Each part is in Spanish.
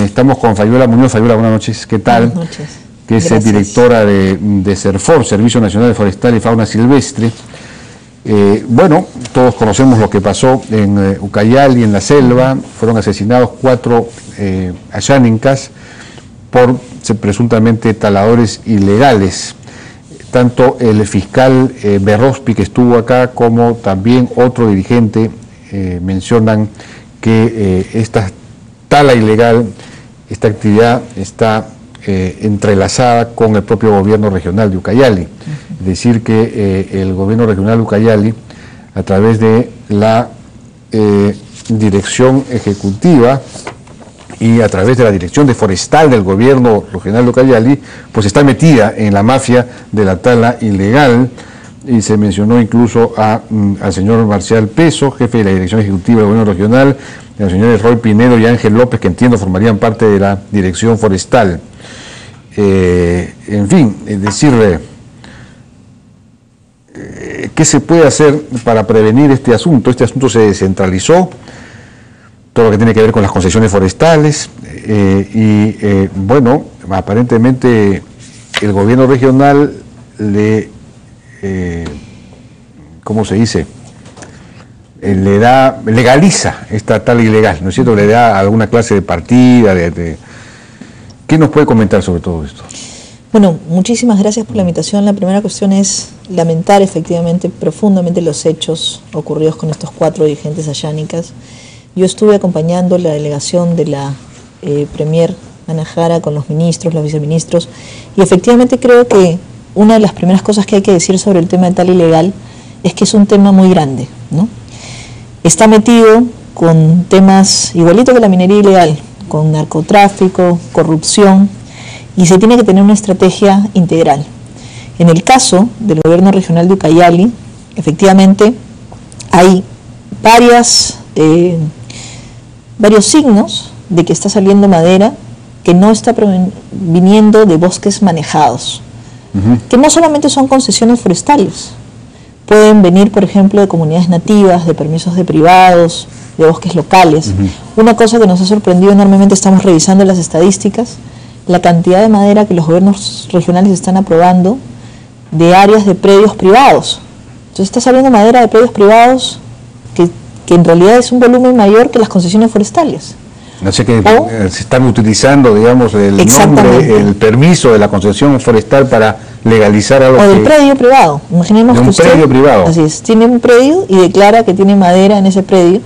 Estamos con Fabiola Muñoz. Fabiola, buenas noches. ¿Qué tal? Buenas noches. Que es directora de SERFOR, Servicio Nacional de Forestal y Fauna Silvestre. Bueno, todos conocemos lo que pasó en Ucayali, en la selva. Fueron asesinados 4 ayanicas por presuntamente taladores ilegales. Tanto el fiscal Berrospi, que estuvo acá, como también otro dirigente mencionan que esta tala ilegal, esta actividad está entrelazada con el propio gobierno regional de Ucayali. Es decir, que el gobierno regional de Ucayali, a través de la dirección ejecutiva y a través de la dirección de forestal del gobierno regional de Ucayali, pues está metida en la mafia de la tala ilegal. Y se mencionó incluso al señor Marcial Peso, jefe de la dirección ejecutiva del gobierno regional, y a los señores Roy Pinedo y Ángel López, que entiendo formarían parte de la dirección forestal. En fin, es decir, ¿qué se puede hacer para prevenir este asunto? Este asunto se descentralizó, todo lo que tiene que ver con las concesiones forestales, bueno, aparentemente el gobierno regional ¿cómo se dice? Legaliza esta tala ilegal, ¿no es cierto? Le da alguna clase de partida. ¿Qué nos puede comentar sobre todo esto? Bueno, muchísimas gracias por la invitación. La primera cuestión es lamentar efectivamente profundamente los hechos ocurridos con estos 4 dirigentes ayánicas. Yo estuve acompañando la delegación de la Premier Ana Jara con los ministros, los viceministros, y efectivamente creo que una de las primeras cosas que hay que decir sobre el tema de tala ilegal es que es un tema muy grande, ¿no? Está metido con temas igualito que la minería ilegal, con narcotráfico, corrupción, y se tiene que tener una estrategia integral. En el caso del gobierno regional de Ucayali, efectivamente hay varios signos de que está saliendo madera que no está viniendo de bosques manejados, que no solamente son concesiones forestales, pueden venir, por ejemplo, de comunidades nativas, de permisos de privados, de bosques locales. Una cosa que nos ha sorprendido enormemente, estamos revisando las estadísticas, la cantidad de madera que los gobiernos regionales están aprobando de áreas de predios privados. Entonces está saliendo madera de predios privados que en realidad es un volumen mayor que las concesiones forestales. No sé que se están utilizando, digamos, el nombre, el permiso de la concesión forestal para legalizar algo. O del predio privado. Imaginemos que usted, predio privado. Así es, tiene un predio y declara que tiene madera en ese predio,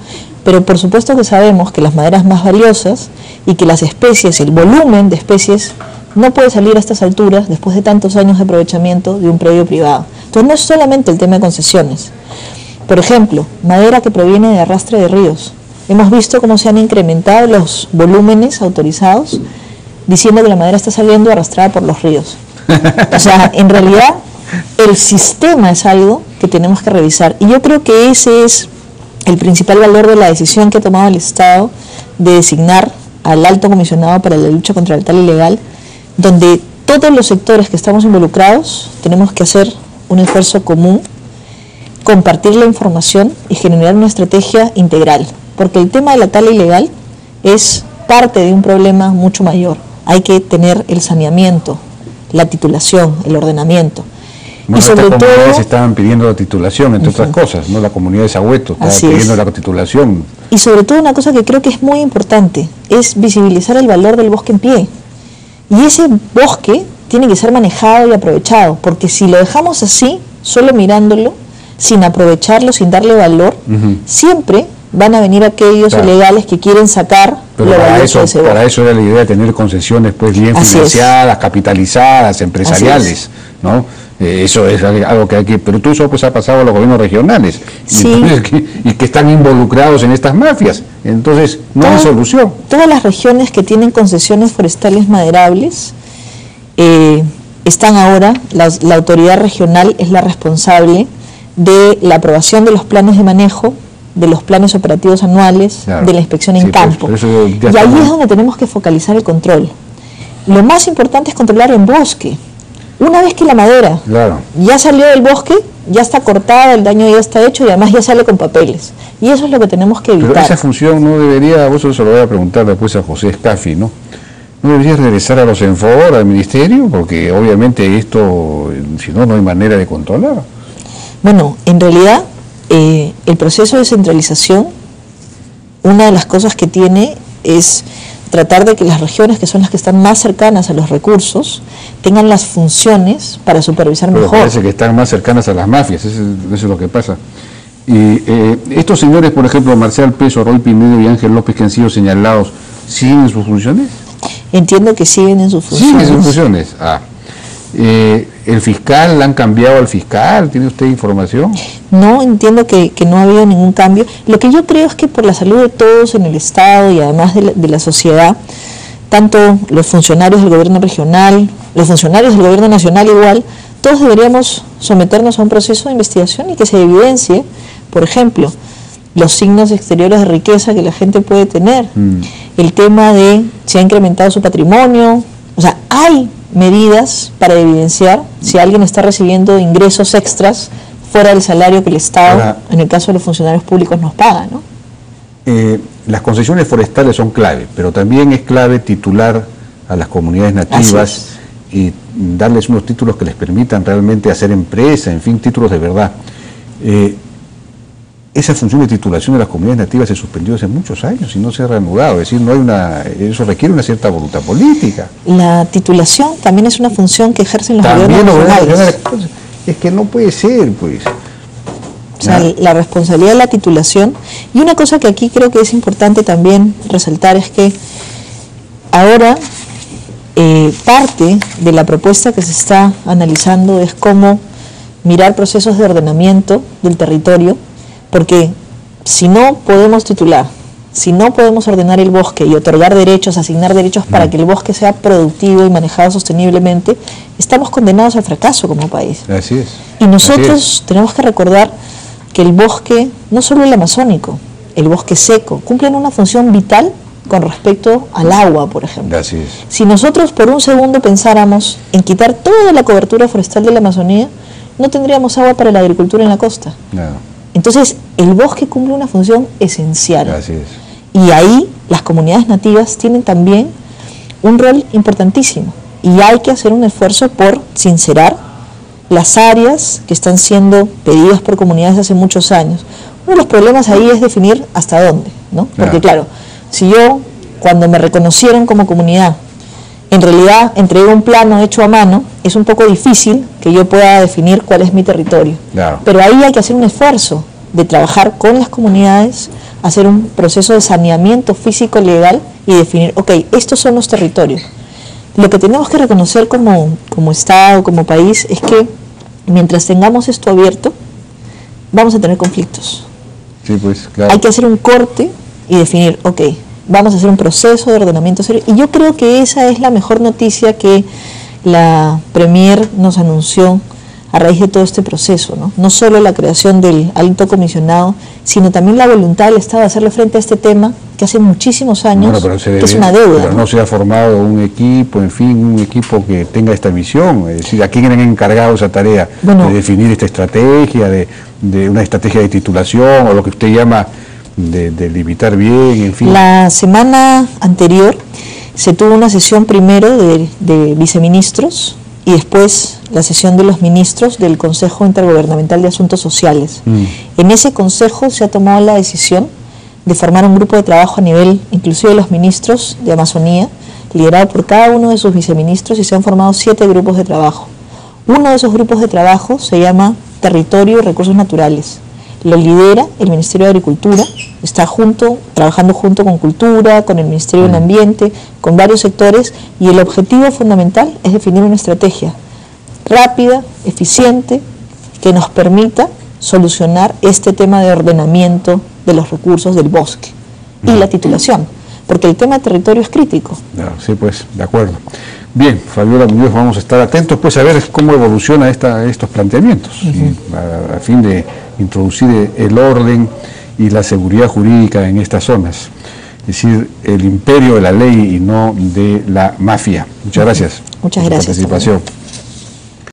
pero por supuesto que sabemos que las maderas más valiosas y que las especies, el volumen de especies, no puede salir a estas alturas después de tantos años de aprovechamiento de un predio privado. Entonces no es solamente el tema de concesiones. Por ejemplo, madera que proviene de arrastre de ríos. Hemos visto cómo se han incrementado los volúmenes autorizados, diciendo que la madera está saliendo arrastrada por los ríos. O sea, en realidad, el sistema es algo que tenemos que revisar. Y yo creo que ese es el principal valor de la decisión que ha tomado el Estado de designar al Alto Comisionado para la lucha contra la tala ilegal, donde todos los sectores que estamos involucrados tenemos que hacer un esfuerzo común, compartir la información y generar una estrategia integral. Porque el tema de la tala ilegal es parte de un problema mucho mayor. Hay que tener el saneamiento, la titulación, el ordenamiento. Bueno, y sobre todo estaban pidiendo la titulación, entre otras cosas, ¿no? La comunidad de Sagüeto estaba pidiendo la titulación. Y sobre todo una cosa que creo que es muy importante, es visibilizar el valor del bosque en pie. Y ese bosque tiene que ser manejado y aprovechado, porque si lo dejamos así, solo mirándolo, sin aprovecharlo, sin darle valor, siempre van a venir aquellos ilegales que quieren sacar lo valioso de ese bosque. Para eso era la idea de tener concesiones pues bien financiadas, capitalizadas, empresariales, ¿no? Eso es algo que hay que... Pero todo eso pues ha pasado a los gobiernos regionales, y que están involucrados en estas mafias. Entonces no hay solución. Todas las regiones que tienen concesiones forestales maderables están ahora, la autoridad regional es la responsable de la aprobación de los planes de manejo, de los planes operativos anuales, de la inspección en campo. Y ahí es donde tenemos que focalizar el control. Lo más importante es controlar en bosque. Una vez que la madera ya salió del bosque, ya está cortada, el daño ya está hecho y además ya sale con papeles. Y eso es lo que tenemos que evitar. Pero esa función no debería, vos se lo voy a preguntar después a José Escafi, ¿no? ¿No debería regresar a los Enfor, al ministerio? Porque obviamente esto, si no, no hay manera de controlar. Bueno, en realidad el proceso de centralización, una de las cosas que tiene es tratar de que las regiones, que son las que están más cercanas a los recursos, tengan las funciones para supervisar Pero mejor. parece que están más cercanas a las mafias, eso es lo que pasa. Y estos señores, por ejemplo, Marcial Peso, Roy Pinedo y Ángel López, que han sido señalados, ¿siguen en sus funciones? Entiendo que siguen en sus funciones. Siguen en sus funciones. ¿El fiscal, han cambiado al fiscal? ¿Tiene usted información? No, entiendo que no ha habido ningún cambio. Lo que yo creo es que por la salud de todos en el Estado y además de la sociedad, tanto los funcionarios del gobierno regional, los funcionarios del gobierno nacional igual, todos deberíamos someternos a un proceso de investigación y que se evidencie, por ejemplo, los signos exteriores de riqueza que la gente puede tener, el tema de si ha incrementado su patrimonio, o sea, hay medidas para evidenciar si alguien está recibiendo ingresos extras fuera del salario que el Estado, ahora, en el caso de los funcionarios públicos, nos paga, ¿no? Las concesiones forestales son clave, pero también es clave titular a las comunidades nativas y darles unos títulos que les permitan realmente hacer empresa, en fin, títulos de verdad. Esa función de titulación de las comunidades nativas se suspendió hace muchos años y no se ha reanudado, es decir, no hay eso requiere una cierta voluntad política. La titulación también es una función que ejercen los gobiernos regionales. Es que no puede ser, pues. O sea, la responsabilidad de la titulación. Y una cosa que aquí creo que es importante también resaltar es que ahora parte de la propuesta que se está analizando es cómo mirar procesos de ordenamiento del territorio, porque si no podemos titular, si no podemos ordenar el bosque y otorgar derechos, asignar derechos para que el bosque sea productivo y manejado sosteniblemente, estamos condenados al fracaso como país. Así es. Y nosotros tenemos que recordar que el bosque, no solo el amazónico, el bosque seco, cumplen una función vital con respecto al agua, por ejemplo. Así es. Si nosotros por un segundo pensáramos en quitar toda la cobertura forestal de la Amazonía, no tendríamos agua para la agricultura en la costa. No. Entonces, el bosque cumple una función esencial. Así es. Y ahí las comunidades nativas tienen también un rol importantísimo. Y hay que hacer un esfuerzo por sincerar las áreas que están siendo pedidas por comunidades hace muchos años. Uno de los problemas ahí es definir hasta dónde, ¿no? Porque claro, si yo, cuando me reconocieron como comunidad, en realidad entregué un plano hecho a mano, es un poco difícil que yo pueda definir cuál es mi territorio. Claro. Pero ahí hay que hacer un esfuerzo de trabajar con las comunidades, hacer un proceso de saneamiento físico legal y definir, ok, estos son los territorios. Lo que tenemos que reconocer como Estado, como país, es que mientras tengamos esto abierto, vamos a tener conflictos. Sí, pues, claro. Hay que hacer un corte y definir, ok, vamos a hacer un proceso de ordenamiento serio. Y yo creo que esa es la mejor noticia que la Premier nos anunció a raíz de todo este proceso, ¿no? No solo la creación del alto comisionado, sino también la voluntad del Estado de hacerle frente a este tema que hace muchísimos años, que es una deuda. Pero no se ha formado un equipo, en fin, un equipo que tenga esta visión. Es decir, ¿a quién han encargado esa tarea de definir esta estrategia, de una estrategia de titulación o lo que usted llama de limitar bien, en fin? La semana anterior se tuvo una sesión primero de viceministros y después la sesión de los ministros del Consejo Intergubernamental de Asuntos Sociales. En ese consejo se ha tomado la decisión de formar un grupo de trabajo a nivel, inclusive de los ministros de Amazonía, liderado por cada uno de sus viceministros, y se han formado 7 grupos de trabajo. Uno de esos grupos de trabajo se llama Territorio y Recursos Naturales. Lo lidera el Ministerio de Agricultura, está trabajando junto con Cultura, con el Ministerio del Ambiente, con varios sectores, y el objetivo fundamental es definir una estrategia rápida, eficiente, que nos permita solucionar este tema de ordenamiento de los recursos del bosque y la titulación, porque el tema de territorio es crítico. Sí, pues, de acuerdo. Bien, Fabiola Muñoz, vamos a estar atentos pues a ver cómo evoluciona estos planteamientos, a fin de introducir el orden y la seguridad jurídica en estas zonas, es decir, el imperio de la ley y no de la mafia. Muchas gracias. Muchas por su gracias. participación.